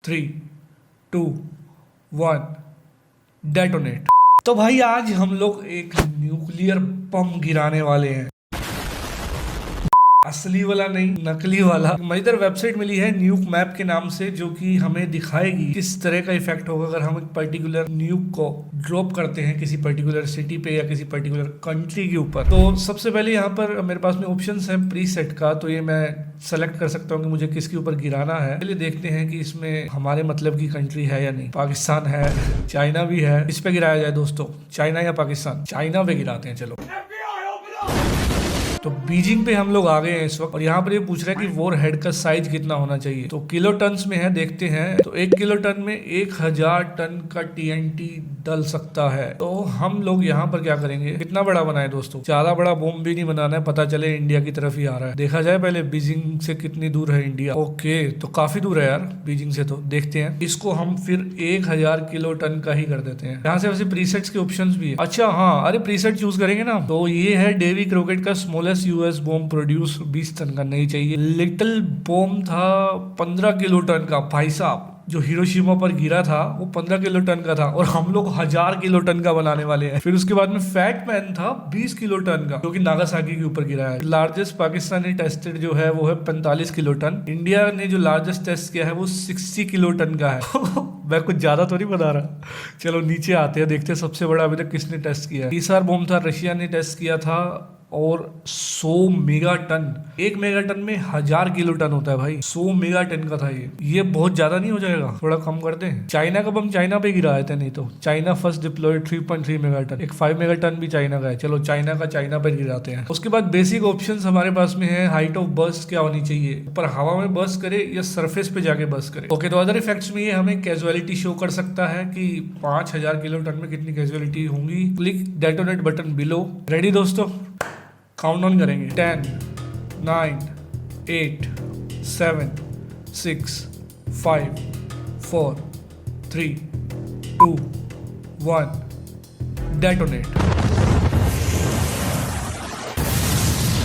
3, 2, 1 detonate. तो भाई आज हम लोग एक न्यूक्लियर बम गिराने वाले हैं। असली वाला नहीं, नकली वाला। मजेदार वेबसाइट मिली है न्यूक मैप के नाम से, जो कि हमें दिखाएगी किस तरह का इफेक्ट होगा अगर हम एक पर्टिकुलर न्यूक को ड्रॉप करते हैं किसी पर्टिकुलर सिटी पे या किसी पर्टिकुलर कंट्री के ऊपर। तो सबसे पहले यहाँ पर मेरे पास में ऑप्शंस है प्रीसेट का, तो ये मैं सेलेक्ट कर सकता हूँ कि मुझे किसके ऊपर गिराना है। चलिए देखते हैं कि इसमें हमारे मतलब की कंट्री है या नहीं। पाकिस्तान है, चाइना भी है। इस पे गिराया जाए दोस्तों, चाइना या पाकिस्तान? चाइना पे गिराते हैं चलो। तो बीजिंग पे हम लोग आ गए हैं इस वक्त, और यहाँ पर ये पूछ रहा है कि वॉर हेड का साइज कितना होना चाहिए। तो किलो टन्स में है, देखते हैं। तो 1 किलो टन में 1000 टन का TNT डल सकता है। तो हम लोग यहाँ पर क्या करेंगे, कितना बड़ा बनाए दोस्तों? ज्यादा बड़ा बॉम्ब भी नहीं बनाना है, पता चले इंडिया की तरफ ही आ रहा है। देखा जाए पहले बीजिंग से कितनी दूर है इंडिया। ओके, तो काफी दूर है यार बीजिंग से। तो देखते हैं, इसको हम फिर 1000 किलो टन का ही कर देते हैं। यहाँ से वैसे प्रीसेट्स के ऑप्शंस भी है। अच्छा हाँ, अरे प्रीसेट चूज करेंगे ना। तो ये है डेवी क्रोकेट का smallest US bomb produce 20 ton का नहीं चाहिए। लिटिल बॉम्ब था 15 किलो टन का। भाई साहब, जो हिरोशिमा पर गिरा था वो 15 किलो टन का था, और हम लोग 1000 किलो टन का बनाने वाले हैं। फिर उसके बाद में फैट मैन था 20 किलो टन का, जो कि नागासाकी के ऊपर गिरा है। लार्जेस्ट पाकिस्तानी टेस्टेड जो है वो है 45 किलो टन। इंडिया ने जो लार्जेस्ट टेस्ट किया है वो 60 किलो टन का है। मैं कुछ ज्यादा तो नहीं बता रहा। चलो नीचे आते हैं, देखते हैं सबसे बड़ा अभी तक किसने टेस्ट किया है। तीसरा बॉम्ब था, रशिया ने टेस्ट किया था, और 100 मेगा टन। 1 मेगा टन में 1000 किलो टन होता है भाई। 100 मेगा टन का था ये बहुत ज्यादा नहीं हो जाएगा? थोड़ा कम करते हैं। चाइना का बम चाइना पे गिराए थे, नहीं तो China first deployed 3.3 mega ton. एक 5 मेगा टन भी चाइना का है। चलो चाइना का चाइना पे गिराते हैं। उसके बाद बेसिक ऑप्शंस हमारे पास में है। हाइट ऑफ बर्स्ट क्या होनी चाहिए, ऊपर हवा में बर्स्ट करे या सरफेस पे जाके बर्स्ट करे। ओके, तो अदर इफेक्ट्स में ये हमें कैजुअलिटी शो कर सकता है कि 5000 किलो टन में कितनी कैजुअलिटी होंगी। Click detonate button below. Ready दोस्तों, काउंटडाउन करेंगे। 10, 9, 8, 7, 6, 5, 4, 3, 2, 1 डेटोनेट।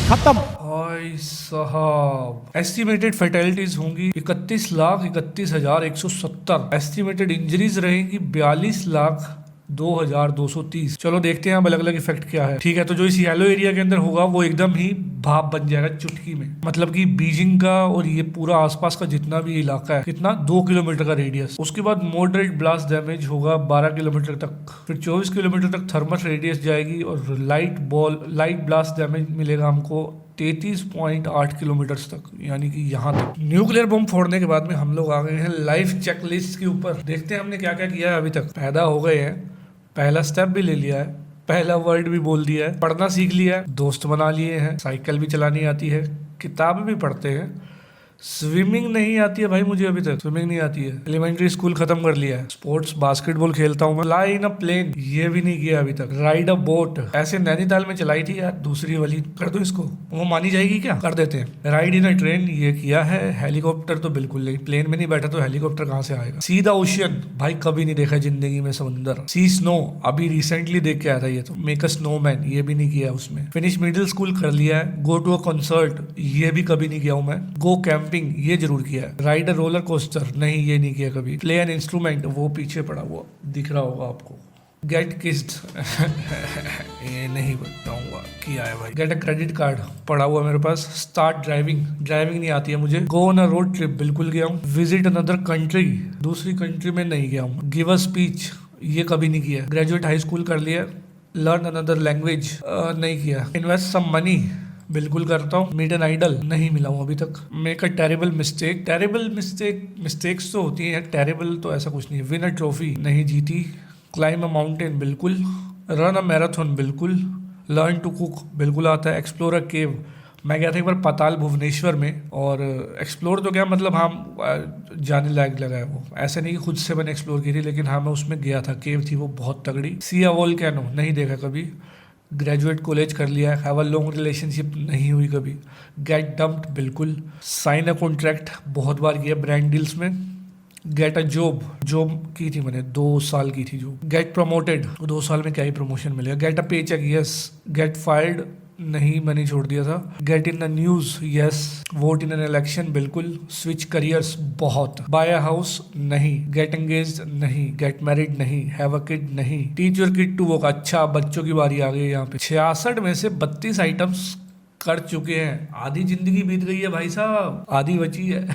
खत्म। भाई साहब, एस्टिमेटेड फैटेलिटीज होंगी 31,31,170। एस्टिमेटेड इंजरीज रहेंगी 42,02,230। चलो देखते हैं अब अलग अलग इफेक्ट क्या है। ठीक है, तो जो इस येलो एरिया के अंदर होगा वो एकदम ही भाप बन जाएगा चुटकी में। मतलब कि बीजिंग का और ये पूरा आसपास का जितना भी इलाका है, कितना 2 किलोमीटर का रेडियस। उसके बाद मॉडरेट ब्लास्ट डैमेज होगा 12 किलोमीटर तक। फिर 24 किलोमीटर तक थर्मल रेडियस जाएगी, और लाइट ब्लास्ट डैमेज मिलेगा हमको 33.8 किलोमीटर तक, यानी कि यहाँ तक। न्यूक्लियर बम फोड़ने के बाद में हम लोग आ गए हैं लाइफ चेकलिस्ट के ऊपर। देखते हैं हमने क्या क्या किया है अभी तक। पैदा हो गए हैं, पहला स्टेप भी ले लिया है, पहला वर्ड भी बोल दिया है, पढ़ना सीख लिया है, दोस्त बना लिए हैं, साइकिल भी चलानी आती है, किताब भी पढ़ते हैं। स्विमिंग नहीं आती है भाई मुझे, अभी तक स्विमिंग नहीं आती है। एलिमेंट्री स्कूल खत्म कर लिया है। स्पोर्ट्स बास्केटबॉल खेलता हूँ मैं। फ्लाई इन अ प्लेन ये भी नहीं किया अभी तक। राइड अ बोट ऐसे नैनीताल में चलाई थी यार, दूसरी वाली कर दो इसको, वो मानी जाएगी क्या? कर देते हैं। राइड इन अ ट्रेन ये किया है। हेलीकॉप्टर तो बिल्कुल नहीं, प्लेन में नहीं बैठा तो हेलीकॉप्टर कहाँ से आएगा। सी द ओशियन भाई कभी नहीं देखा जिंदगी में समंदर। सी स्नो अभी रिसेंटली देख के आया था ये तो। मेक अ स्नोमैन ये भी नहीं किया उसमें। फिनिश मिडिल स्कूल कर लिया है। गो टू अ कॉन्सर्ट ये भी कभी नहीं किया हूँ मैं। गो कैंपिंग ये जरूर किया है। राइड अ रोलर कोस्टर नहीं, ये नहीं किया कभी। प्ले एन इंस्ट्रूमेंट वो पीछे पड़ा हुआ दिख रहा होगा आपको। गेट किस्ड ये नहीं बताऊंगा किया है भाई। गेट अ क्रेडिट कार्ड पड़ा हुआ मेरे पास। स्टार्ट ड्राइविंग नहीं आती है मुझे। Go on a road trip बिल्कुल गया हूँ। विजिट अनदर कंट्री दूसरी कंट्री में नहीं गया हूँ। गिव अ स्पीच ये कभी नहीं किया। ग्रेजुएट हाई स्कूल कर लिया। लर्न अनदर लैंग्वेज नहीं किया। इन्वेस्ट सम मनी बिल्कुल करता हूँ। मीट एन आइडल नहीं मिला हूँ अभी तक। मेक अ टेरेबल मिस्टेक्स तो होती हैं, टेरेबल तो ऐसा कुछ नहीं है। विन अ ट्रॉफी नहीं जीती। क्लाइम अ माउंटेन बिल्कुल। रन अ मैराथन बिल्कुल। लर्न टू कुक बिल्कुल आता है। एक्सप्लोर अ केव मैं गया था एक बार पाताल भुवनेश्वर में, और एक्सप्लोर तो क्या मतलब हम जाने लायक लगा है वो, ऐसे नहीं कि खुद से मैंने एक्सप्लोर की थी, लेकिन हाँ मैं उसमें गया था। केव थी वो बहुत तगड़ी। सी अ वोल्केनो नहीं देखा कभी। ग्रेजुएट कॉलेज कर लिया है। हैव अ लॉन्ग रिलेशनशिप नहीं हुई कभी। गेट डम्प्ड बिल्कुल। साइन अ कॉन्ट्रैक्ट बहुत बार किया ब्रांड डील्स में। गेट अ जॉब की थी मैंने 2 साल की थी जॉब। गेट प्रमोटेड 2 साल में क्या ही प्रमोशन मिलेगा। गेट अ पे चेक यस। गेट फायर्ड नहीं, मैंने छोड़ दिया था। Get in the news, yes. Vote in an election, बिल्कुल। स्विच करियर्स, बहुत। बाय अ हाउस, नहीं। गेट एंगेज, नहीं। गेट मैरिड, नहीं। हैव अ किड, नहीं। Teach your kid to walk, अच्छा बच्चों की बारी आ गई यहाँ पे। 66 में से 32 आइटम्स कर चुके हैं। आधी जिंदगी बीत गई है भाई साहब, आधी बची है।